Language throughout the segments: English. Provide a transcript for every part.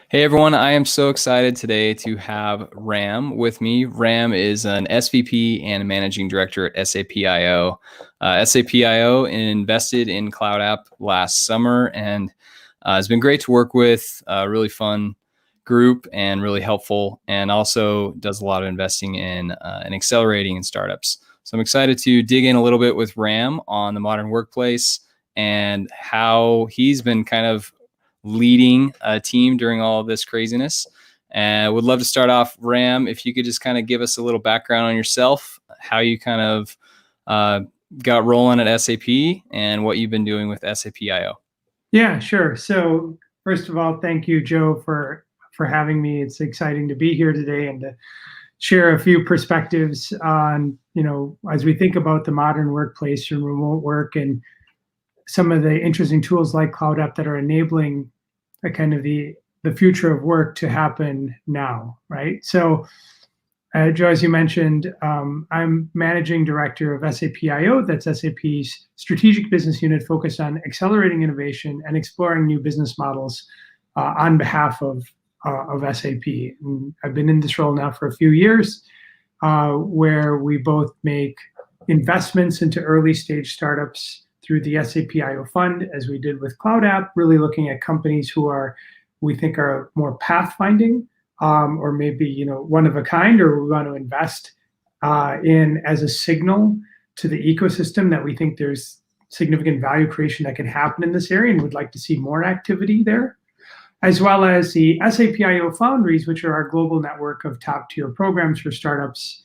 Hey everyone, I am so excited today to have Ram with me. Ram is an SVP and managing director at SAP.io. SAP.io invested in Cloud App last summer and it's been great to work with. A really fun group and really helpful, and also does a lot of investing in and accelerating in startups. So I'm excited to dig in a little bit with Ram on the modern workplace and how he's been kind of leading a team during all of this craziness. And would love to start off, Ram, if you could just kind of give us a little background on yourself, how you kind of got rolling at SAP and what you've been doing with SAP.io. Yeah, sure. So first of all, thank you, Joe, for having me. It's exciting to be here today and to share a few perspectives on, as we think about the modern workplace and remote work and some of the interesting tools like Cloud App that are enabling a kind of the future of work to happen now, right? So, Joe, as you mentioned, I'm managing director of SAP.io. That's SAP's strategic business unit focused on accelerating innovation and exploring new business models on behalf of SAP. And I've been in this role now for a few years, where we both make investments into early stage startups through the SAP.io fund, as we did with Cloud App, really looking at companies who we think are more pathfinding, or maybe one of a kind, or we want to invest in as a signal to the ecosystem that we think there's significant value creation that can happen in this area and would like to see more activity there. As well as the SAP.io Foundries, which are our global network of top tier programs for startups,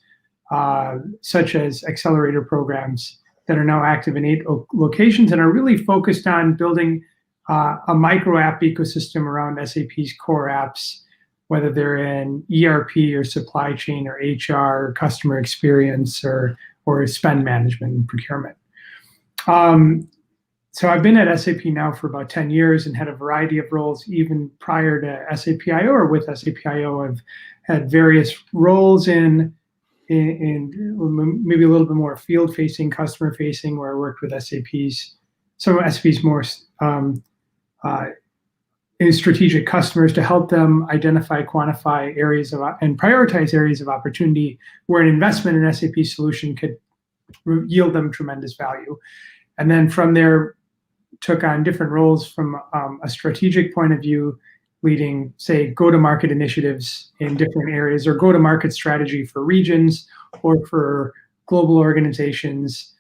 such as accelerator programs that are now active in 8 locations and are really focused on building a micro app ecosystem around SAP's core apps, whether they're in ERP or supply chain or HR or customer experience or spend management and procurement. So I've been at SAP now for about 10 years and had a variety of roles even prior to SAP.io or with SAP.io. I've had various roles in maybe a little bit more field-facing, customer-facing, where I worked with some of SAP's more strategic customers to help them identify, quantify areas and prioritize areas of opportunity where an investment in SAP solution could yield them tremendous value. And then from there, took on different roles from a strategic point of view, leading, say, go-to-market initiatives in different areas, or go-to-market strategy for regions or for global organizations.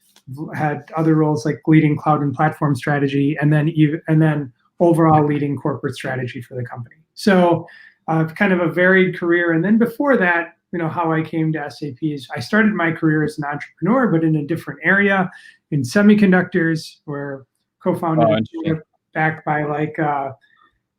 Had other roles like leading cloud and platform strategy, and then overall leading corporate strategy for the company. So kind of a varied career. And then before that, how I came to SAP is I started my career as an entrepreneur, but in a different area, in semiconductors, where co-founded backed by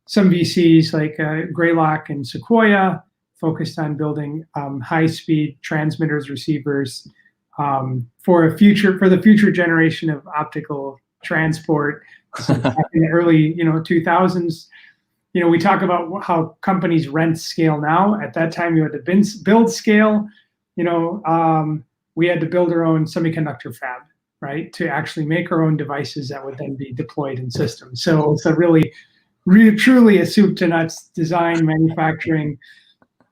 some VCs like Greylock and Sequoia, focused on building high-speed transmitters, receivers for the future generation of optical transport. So back in the early 2000s, we talk about how companies rent scale now. At that time, you had to build scale. We had to build our own semiconductor fab, right, to actually make our own devices that would then be deployed in systems. So it's a really truly a soup to nuts design, manufacturing,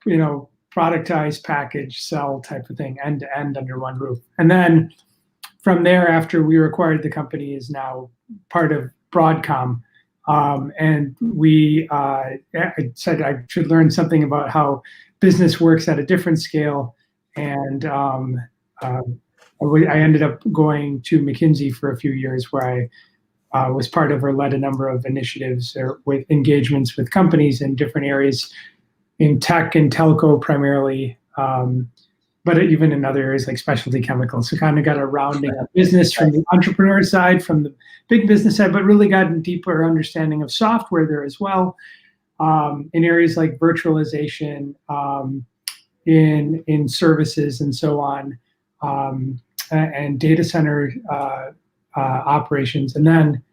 productize, package, sell type of thing, end to end under one roof. And then from there, after we acquired the company, is now part of Broadcom. And I said I should learn something about how business works at a different scale. And I ended up going to McKinsey for a few years, where I was part of or led a number of initiatives or with engagements with companies in different areas in tech and telco primarily, but even in other areas like specialty chemicals. So kind of got a rounding of business from the entrepreneur side, from the big business side, but really got a deeper understanding of software there as well, in areas like virtualization, in services and so on, and data center operations, and then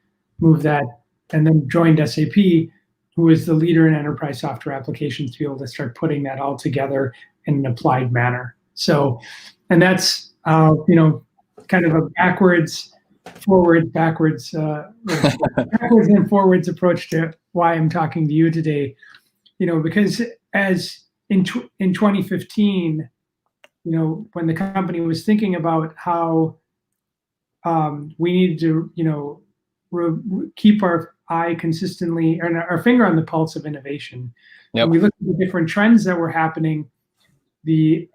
joined SAP, who is the leader in enterprise software applications, to be able to start putting that all together in an applied manner. So, and that's kind of a backwards and forwards approach to why I'm talking to you today. because as in 2015, when the company was thinking about how we needed to, keep our eye consistently, or our finger on the pulse of innovation. Yep. And we looked at the different trends that were happening, the,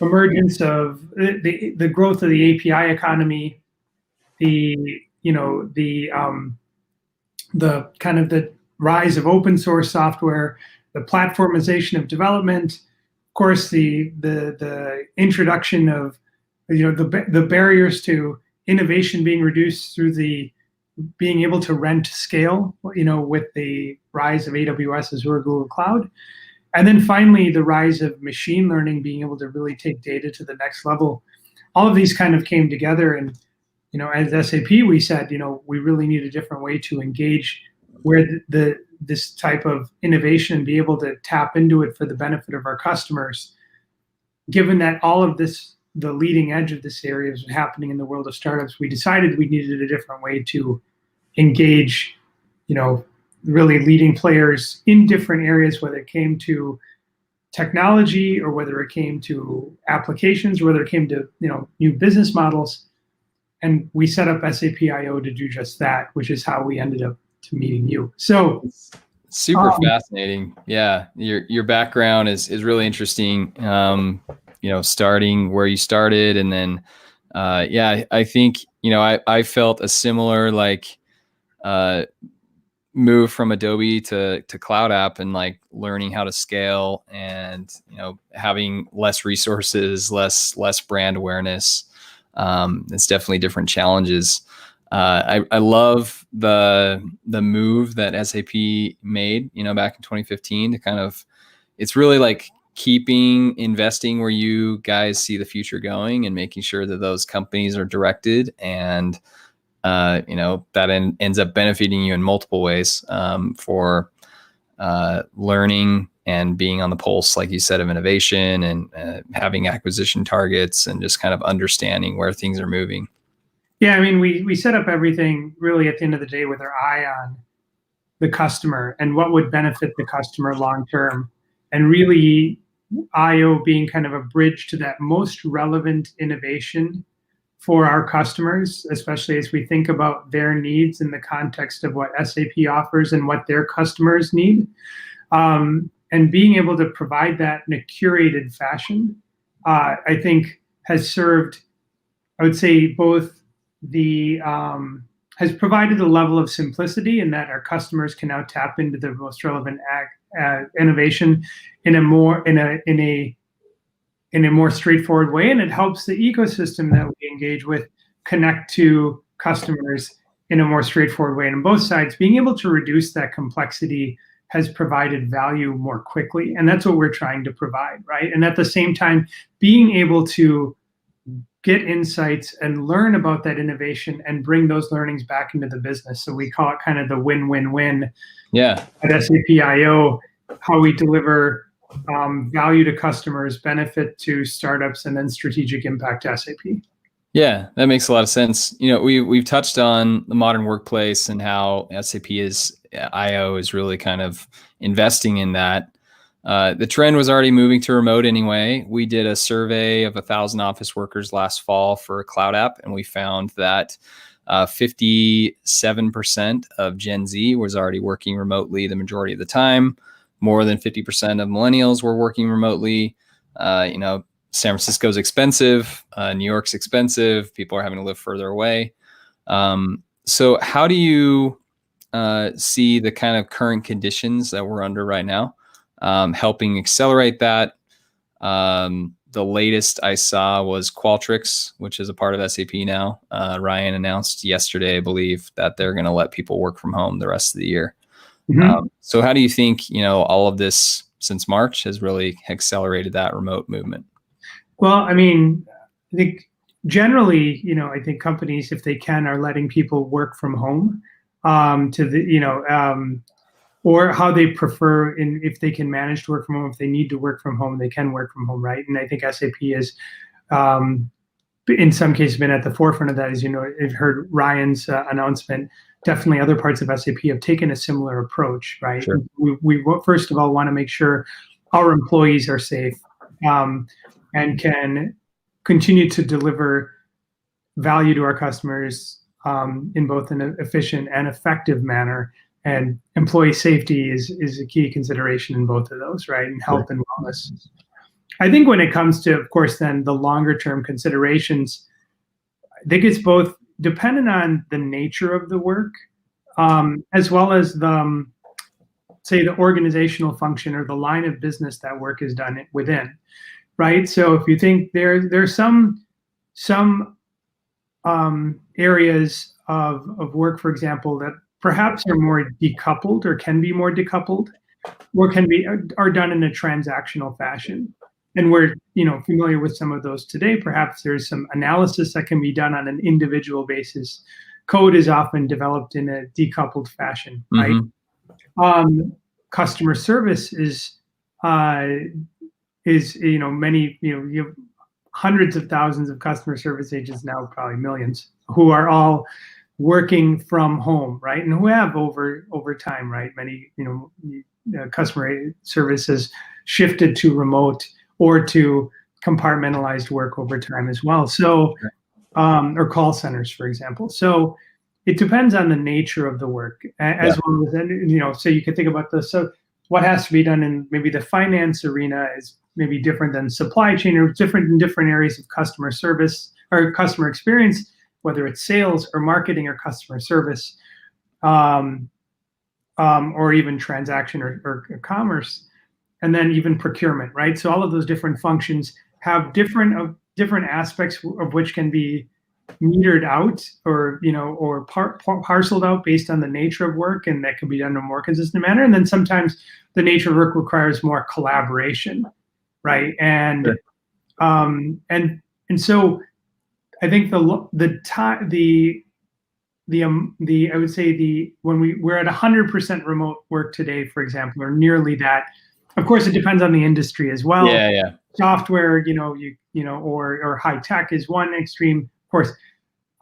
emergence of the growth of the API economy, the kind of the rise of open source software, the platformization of development, of course, the introduction of the barriers to innovation being reduced through the being able to rent scale, with the rise of AWS, Azure, Google Cloud. And then finally, the rise of machine learning, being able to really take data to the next level. All of these kind of came together, and as SAP, we said, we really need a different way to engage where this type of innovation, be able to tap into it for the benefit of our customers. Given that all of this, the leading edge of this area is happening in the world of startups, we decided we needed a different way to engage, really leading players in different areas, whether it came to technology or whether it came to applications, or whether it came to new business models. And we set up SAP IO to do just that, which is how we ended up to meeting you. So super fascinating. Yeah, your background is really interesting. Starting where you started, and then I think I felt a similar move from Adobe to Cloud App, and learning how to scale, and having less resources, less brand awareness. It's definitely different challenges. I love the move that SAP made, back in 2015 to kind of, it's really keeping investing where you guys see the future going, and making sure that those companies are directed, and that ends up benefiting you in multiple ways, for learning and being on the pulse, like you said, of innovation, and having acquisition targets, and just kind of understanding where things are moving. Yeah, I mean, we set up everything really at the end of the day with our eye on the customer and what would benefit the customer long term, and really IO being kind of a bridge to that most relevant innovation for our customers, especially as we think about their needs in the context of what SAP offers and what their customers need. And being able to provide that in a curated fashion, I think has served, I would say, both has provided a level of simplicity in that our customers can now tap into the most relevant innovation in a more straightforward way, and it helps the ecosystem that we engage with connect to customers in a more straightforward way. And on both sides, being able to reduce that complexity has provided value more quickly, and that's what we're trying to provide, right? And at the same time, being able to get insights and learn about that innovation and bring those learnings back into the business. So we call it kind of the win-win-win. Yeah. At SAP IO, how we deliver value to customers, benefit to startups, and then strategic impact to SAP. Yeah, that makes a lot of sense. We've touched on the modern workplace and how SAP IO is really kind of investing in that. The trend was already moving to remote anyway. We did a survey of 1,000 office workers last fall for a Cloud App, and we found that 57% of Gen Z was already working remotely the majority of the time. More than 50% of millennials were working remotely. San Francisco's expensive. New York's expensive. People are having to live further away. So how do you see the kind of current conditions that we're under right now helping accelerate that? The latest I saw was Qualtrics, which is a part of SAP now. Ryan announced yesterday, I believe, that they're going to let people work from home the rest of the year. Mm-hmm. So how do you think, all of this since March has really accelerated that remote movement? Well, I mean, I think generally, I think companies, if they can, are letting people work from home or how they prefer, and if they can manage to work from home, if they need to work from home, they can work from home, right? And I think SAP is in some cases been at the forefront of that. As you know, you've heard Ryan's announcement. Definitely other parts of SAP have taken a similar approach, right? Sure. We first of all want to make sure our employees are safe, and can continue to deliver value to our customers in both an efficient and effective manner. And employee safety is a key consideration in both of those, right? And health and wellness. I think when it comes to, of course, then the longer term considerations, I think it's both dependent on the nature of the work, as well as the, say, the organizational function or the line of business that work is done within, right? So if you think there's some areas of work, for example, that perhaps are more decoupled or can be more decoupled, or are done in a transactional fashion. And we're familiar with some of those today. Perhaps there's some analysis that can be done on an individual basis. Code is often developed in a decoupled fashion, right? Customer service is many, you have hundreds of thousands of customer service agents now, probably millions, who are all working from home, right? And who have over time, right? Many customer service has shifted to remote or to compartmentalized work over time as well. So, or call centers, for example. So it depends on the nature of the work, as well as, so you can think about this. So what has to be done in maybe the finance arena is maybe different than supply chain, or different in different areas of customer service or customer experience, whether it's sales or marketing or customer service, or even transaction or commerce. And then even procurement, right? So all of those different functions have different aspects of which can be metered out or parceled out based on the nature of work, and that can be done in a more consistent manner. And then sometimes the nature of work requires more collaboration, right? And and so I think I would say when we're at 100% remote work today, for example, or nearly that. Of course, it depends on the industry as well. Software, or high tech is one extreme. Of course,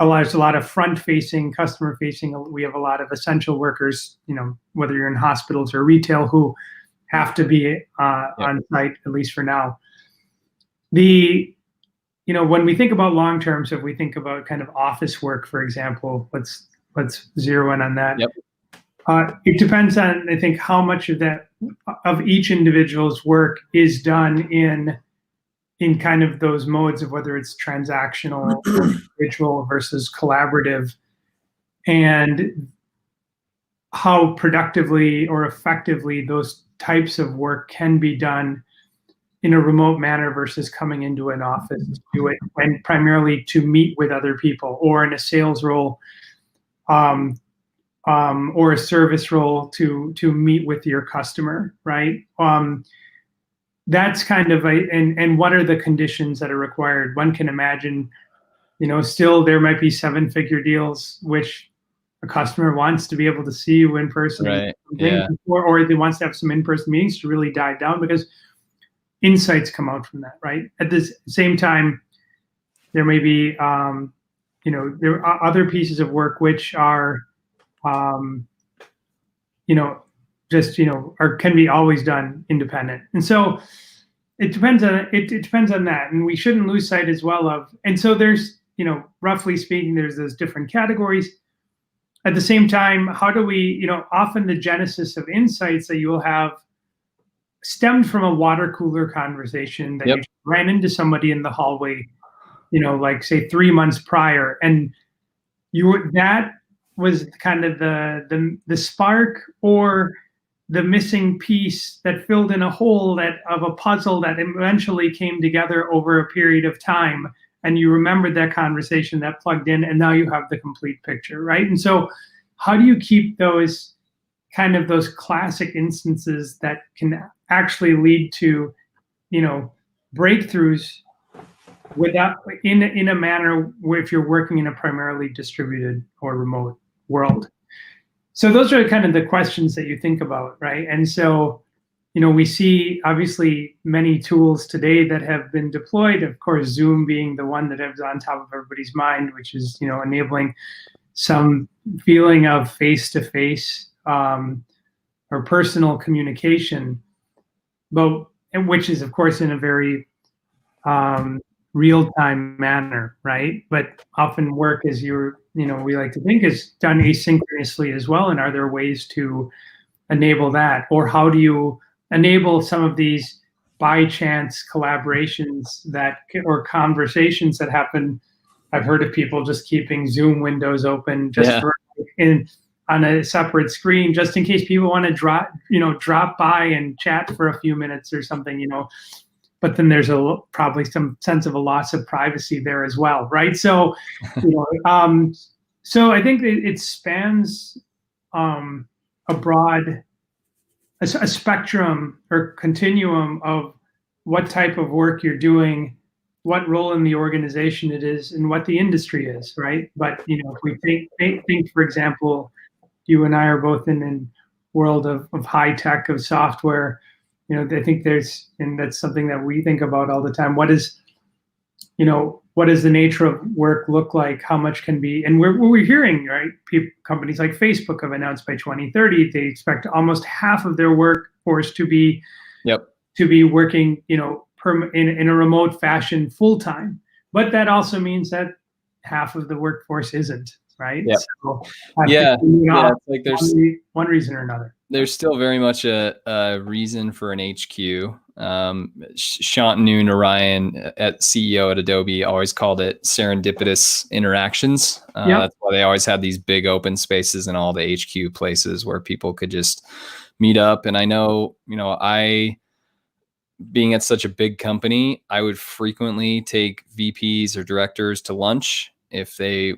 there's a lot of front-facing, customer-facing. We have a lot of essential workers, whether you're in hospitals or retail, who have to be on site, at least for now. When we think about long term, so if we think about kind of office work, for example, let's zero in on that. It depends on, I think, how much of each individual's work is done in kind of those modes of whether it's transactional or individual versus collaborative, and how productively or effectively those types of work can be done in a remote manner versus coming into an office to do it, and primarily to meet with other people, or in a sales role, or a service role to meet with your customer, right? That's kind of and what are the conditions that are required? One can imagine, still there might be 7-figure deals which a customer wants to be able to see you in person, right? Or they wants to have some in-person meetings to really dive down, because insights come out from that, right? At the same time, there may be, there are other pieces of work which are, can be always done independent. And so it depends on that. And we shouldn't lose sight as well of, and so there's, roughly speaking, there's those different categories. At the same time, how do we, often the genesis of insights that you will have stemmed from a water cooler conversation that you ran into somebody in the hallway, like say 3 months prior, and that was kind of the spark or the missing piece that filled in a hole of a puzzle that eventually came together over a period of time. And you remembered that conversation that plugged in, and now you have the complete picture, right? And so how do you keep those classic instances that can actually lead to, breakthroughs in a manner where if you're working in a primarily distributed or remote world? So those are kind of the questions that you think about, right? And so we see obviously many tools today that have been deployed, of course, Zoom being the one that is on top of everybody's mind, which is, enabling some feeling of face-to-face or personal communication, but which is, of course, in a very real-time manner, right? But often work, as we like to think, is done asynchronously as well. And are there ways to enable that? Or how do you enable some of these by chance collaborations or conversations that happen? I've heard of people just keeping Zoom windows open on a separate screen, just in case people want to drop by and chat for a few minutes or something, but then there's probably some sense of a loss of privacy there as well, right? So, so I think it spans a broad, a spectrum or continuum of what type of work you're doing, what role in the organization it is, and what the industry is, right? But if we think, for example, you and I are both in a world of high tech, of software. I think and that's something that we think about all the time. What does the nature of work look like? How much can be? And we're hearing, right? Companies like Facebook have announced by 2030 they expect almost half of their workforce to be working, in a remote fashion full time. But that also means that half of the workforce isn't, right? Yep. So it's like there's one reason or another. There's still very much a reason for an HQ. Shantanu Narayan, CEO at Adobe, always called it serendipitous interactions. That's why they always had these big open spaces in all the HQ places where people could just meet up. And I know, being at such a big company, I would frequently take VPs or directors to lunch if they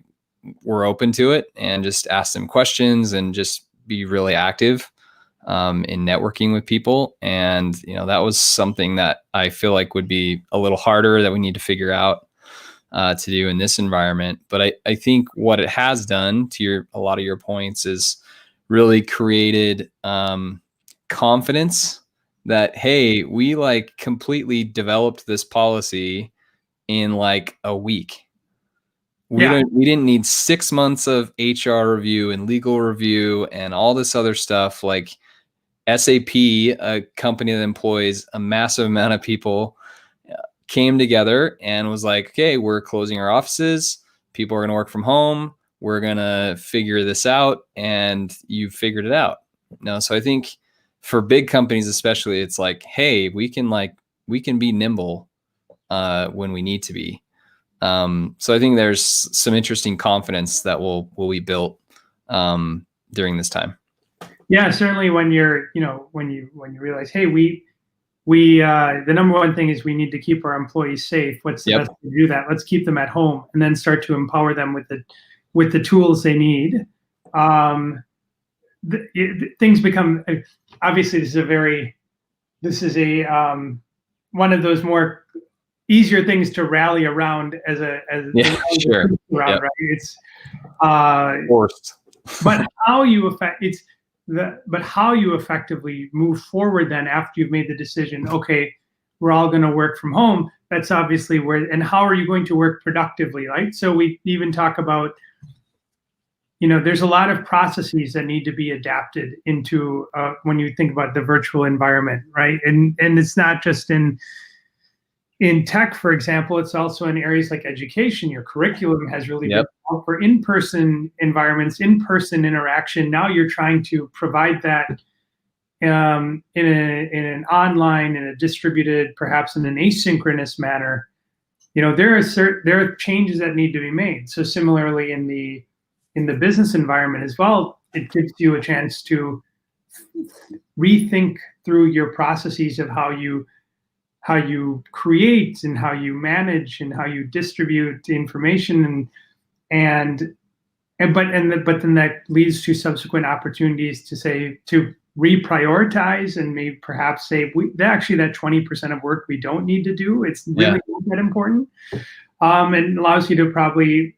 were open to it, and just ask them questions and just be really active in networking with people. And, that was something that I feel like would be a little harder, that we need to figure out to do in this environment. But I think what it has done, to a lot of your points, is really created confidence that, hey, we completely developed this policy in a week. We didn't need 6 months of HR review and legal review and all this other stuff. SAP, a company that employs a massive amount of people, came together and was like, okay, we're closing our offices. People are going to work from home. We're going to figure this out. And you figured it out. So I think for big companies, especially, it's hey, we can be nimble when we need to be. So I think there's some interesting confidence that will be built during this time. Yeah, certainly when you're, when you realize, hey, we the number one thing is we need to keep our employees safe. What's the best way to do that? Let's keep them at home, and then start to empower them with the tools they need. Things become, obviously, this is one of those more easier things to rally around sure. Right? It's forced. But how you effectively move forward then after you've made the decision, okay, we're all going to work from home. That's obviously and how are you going to work productively, right? So we even talk about, there's a lot of processes that need to be adapted into when you think about the virtual environment, right? And it's not just in tech, for example, it's also in areas like education. Your curriculum has really been out for in-person environments, in-person interaction. Now you're trying to provide that in an online, in a distributed, perhaps in an asynchronous manner. There are changes that need to be made. So similarly in the business environment as well, it gives you a chance to rethink through your processes of how you create and how you manage and how you distribute information, but then that leads to subsequent opportunities to reprioritize and maybe perhaps say actually that 20% of work we don't need to do. It's really not that important, and allows you to probably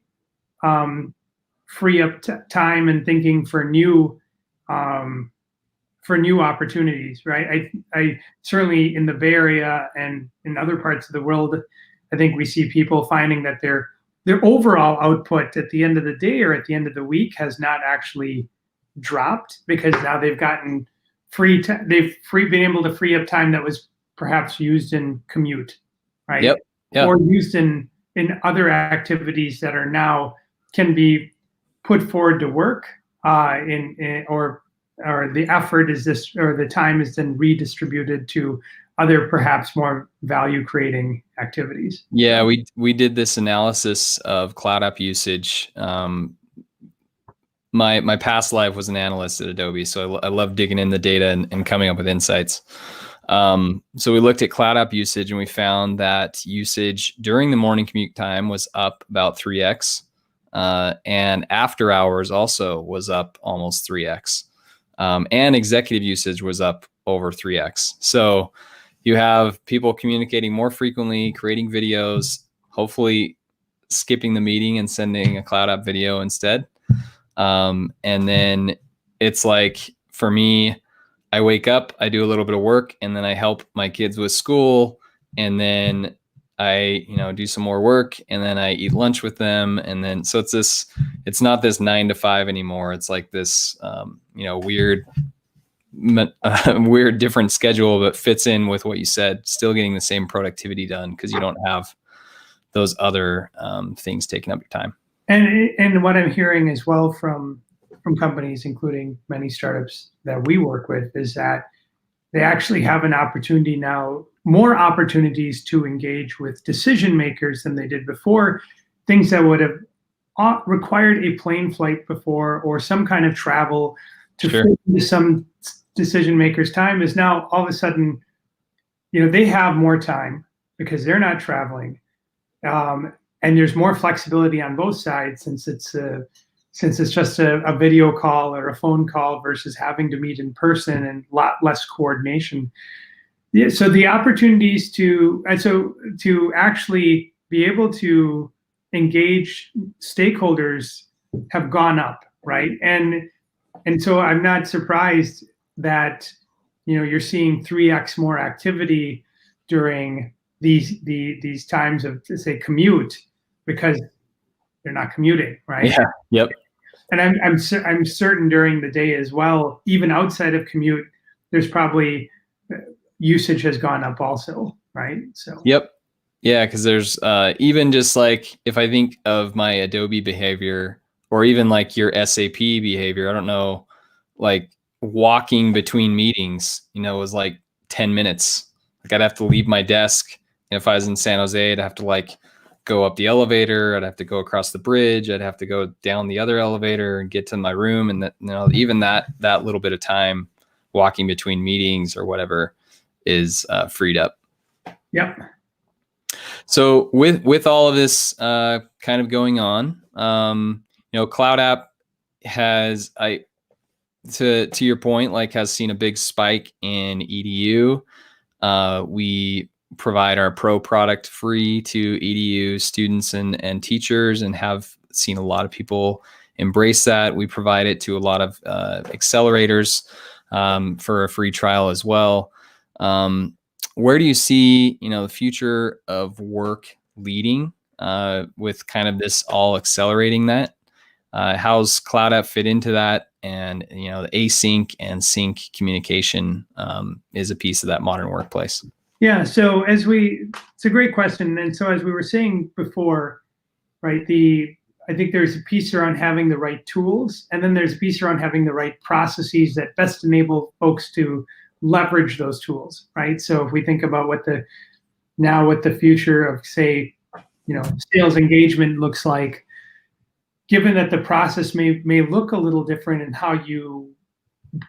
free up time and thinking for new for new opportunities, right? I certainly in the Bay Area and in other parts of the world, I think we see people finding that their overall output at the end of the day or at the end of the week has not actually dropped, because now they've gotten been able to free up time that was perhaps used in commute, right? Yep. Yeah. Or used in other activities that are now can be put forward to work, or the effort is this, or the time is then redistributed to other perhaps more value creating activities. Yeah, we did this analysis of cloud app usage. My past life was an analyst at Adobe, so I love digging in the data and coming up with insights. So we looked at cloud app usage, and we found that usage during the morning commute time was up about 3x, and after hours also was up almost 3x, and executive usage was up over 3x. So you have people communicating more frequently, creating videos, hopefully skipping the meeting and sending a cloud app video instead. And then it's like, for me, I wake up, I do a little bit of work, and then I help my kids with school, and then I, do some more work, and then I eat lunch with them. And then, so it's not this 9 to 5 anymore. It's like this, weird different schedule, but fits in with what you said, still getting the same productivity done because you don't have those other things taking up your time. And what I'm hearing as well from companies, including many startups that we work with, is that they actually have an opportunity now, more opportunities to engage with decision makers than they did before. Things that would have required a plane flight before, or some kind of travel to fit into some decision makers' time, is now all of a sudden, they have more time because they're not traveling. And there's more flexibility on both sides, since it's just a video call or a phone call versus having to meet in person, and a lot less coordination. Yeah, so the opportunities to actually be able to engage stakeholders have gone up, right? And so I'm not surprised that you're seeing 3x more activity during these times of, say, commute, because they're not commuting, right? Yeah. Yep. And I'm certain during the day as well, even outside of commute, there's probably usage has gone up also, right? So. Yep. Yeah, because there's even just like, if I think of my Adobe behavior, or even like your SAP behavior, I don't know, like walking between meetings, was like 10 minutes. Like I'd have to leave my desk. And if I was in San Jose, I'd have to like go up the elevator. I'd have to go across the bridge. I'd have to go down the other elevator and get to my room. And that, even that little bit of time walking between meetings or whatever is freed up. Yep. So with all of this kind of going on, Cloud App has, to your point, like has seen a big spike in EDU. We provide our Pro product free to EDU students and teachers, and have seen a lot of people embrace that. We provide it to a lot of accelerators for a free trial as well. Where do you see, the future of work leading with kind of this all accelerating that? How's Cloud App fit into that? And, the async and sync communication is a piece of that modern workplace. Yeah, so it's a great question. And so as we were saying before, right, I think there's a piece around having the right tools, and then there's a piece around having the right processes that best enable folks to leverage those tools, right? So if we think about what the future of, say, sales engagement looks like, given that the process may look a little different in how you,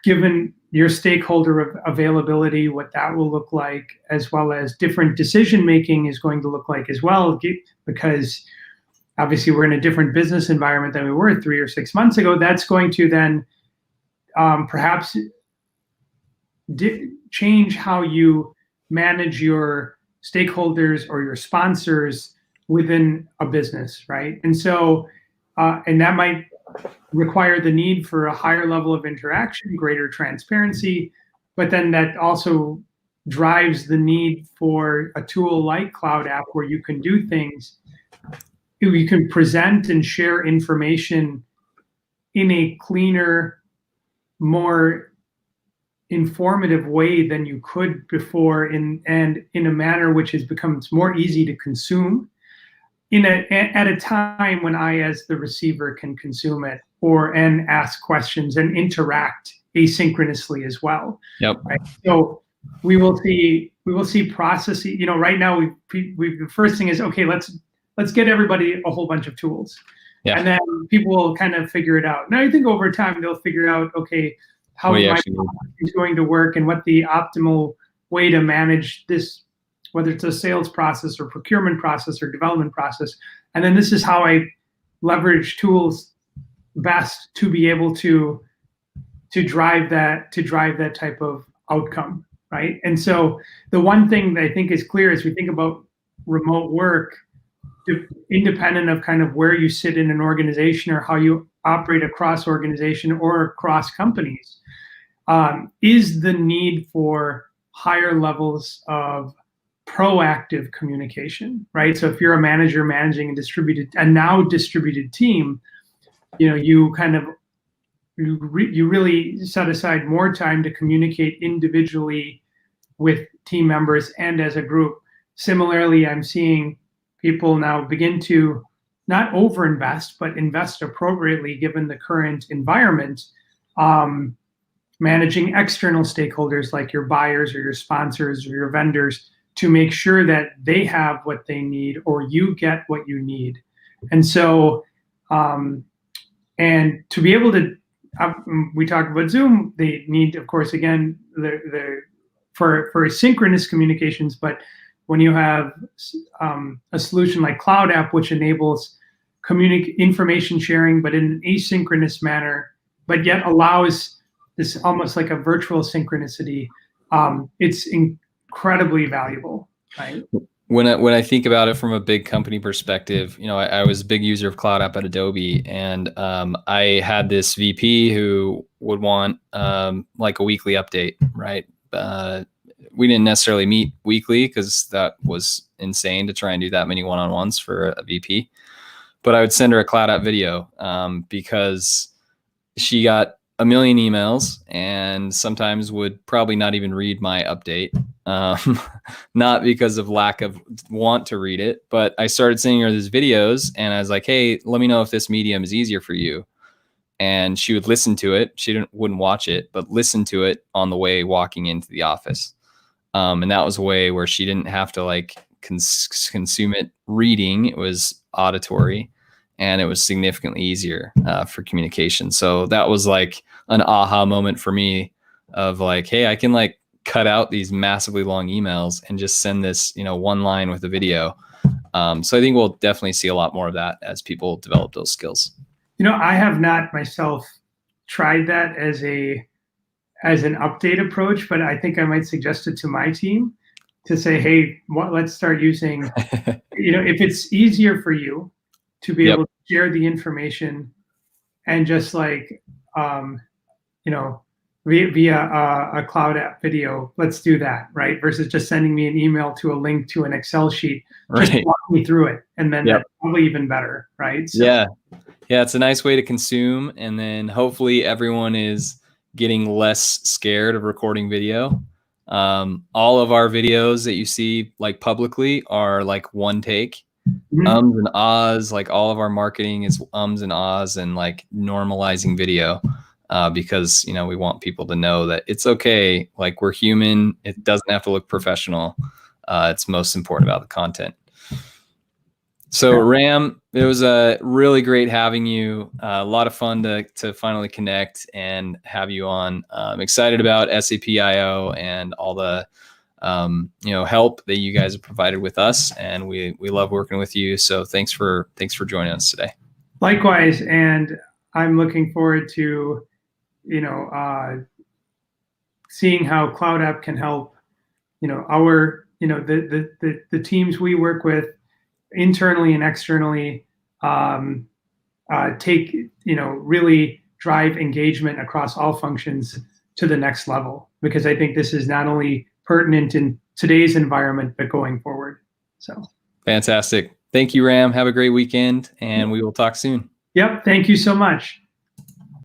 given your stakeholder availability, what that will look like, as well as different decision making is going to look like as well, because obviously we're in a different business environment than we were 3 or 6 months ago. That's going to then perhaps change how you manage your stakeholders or your sponsors within a business, right? And so, and that might require the need for a higher level of interaction, greater transparency, but then that also drives the need for a tool like Cloud App where you can do things, you can present and share information in a cleaner, more informative way than you could before, and in a manner which has become more easy to consume at a time when I, as the receiver, can consume it and ask questions and interact asynchronously as well. Yep. Right. So we will see processes. Right now the first thing is, okay, let's get everybody a whole bunch of tools. Yeah. And then people will kind of figure it out. Now I think over time they'll figure out, okay, how my process is going to work and what the optimal way to manage this, whether it's a sales process or procurement process or development process. And then this is how I leverage tools best to be able to drive that type of outcome, right? And so the one thing that I think is clear as we think about remote work, independent of kind of where you sit in an organization or how you operate across organization or across companies, is the need for higher levels of proactive communication, right? So if you're a manager managing a now distributed team, you really set aside more time to communicate individually with team members and as a group. Similarly, I'm seeing people now begin to not overinvest, but invest appropriately given the current environment, managing external stakeholders like your buyers or your sponsors or your vendors to make sure that they have what they need or you get what you need. And so, and to be able to, we talked about Zoom, they need, of course, again, for synchronous communications, but when you have a solution like Cloud App, which enables information sharing, but in an asynchronous manner, but yet allows this almost like a virtual synchronicity, it's incredibly valuable, right? When I think about it from a big company perspective, I was a big user of Cloud App at Adobe, and I had this VP who would want like a weekly update, right? We didn't necessarily meet weekly because that was insane to try and do that many one-on-ones for a VP. But I would send her a Cloud App video because she got a million emails and sometimes would probably not even read my update. Not because of lack of want to read it, but I started sending her these videos and I was like, hey, let me know if this medium is easier for you. And she would listen to it. She wouldn't watch it, but listen to it on the way walking into the office. And that was a way where she didn't have to like consume it reading. It was auditory and it was significantly easier for communication. So that was like an aha moment for me of like, hey, I can like cut out these massively long emails and just send this, one line with a video. So I think we'll definitely see a lot more of that as people develop those skills. I have not myself tried that as an update approach, but I think I might suggest it to my team to say, hey, let's start using, if it's easier for you to be able to share the information and just like, via a Cloud App video, let's do that, right? Versus just sending me an email to a link to an Excel sheet, just walk me through it. And then that's probably even better, right? So, yeah, it's a nice way to consume. And then hopefully everyone is getting less scared of recording video. All of our videos that you see like publicly are like one take. Ums and ahs, like all of our marketing is ums and ahs and like normalizing video. Because, we want people to know that it's okay. Like we're human. It doesn't have to look professional. It's most important about the content. So Ram, it was really great having you. A lot of fun to finally connect and have you on. I'm excited about SAP.io and all the help that you guys have provided with us, and we love working with you. So thanks for joining us today. Likewise, and I'm looking forward to seeing how Cloud App can help our the teams we work with internally and externally really drive engagement across all functions to the next level, because I think this is not only pertinent in today's environment, but going forward. So fantastic. Thank you, Ram. Have a great weekend, and we will talk soon. Yep. Thank you so much.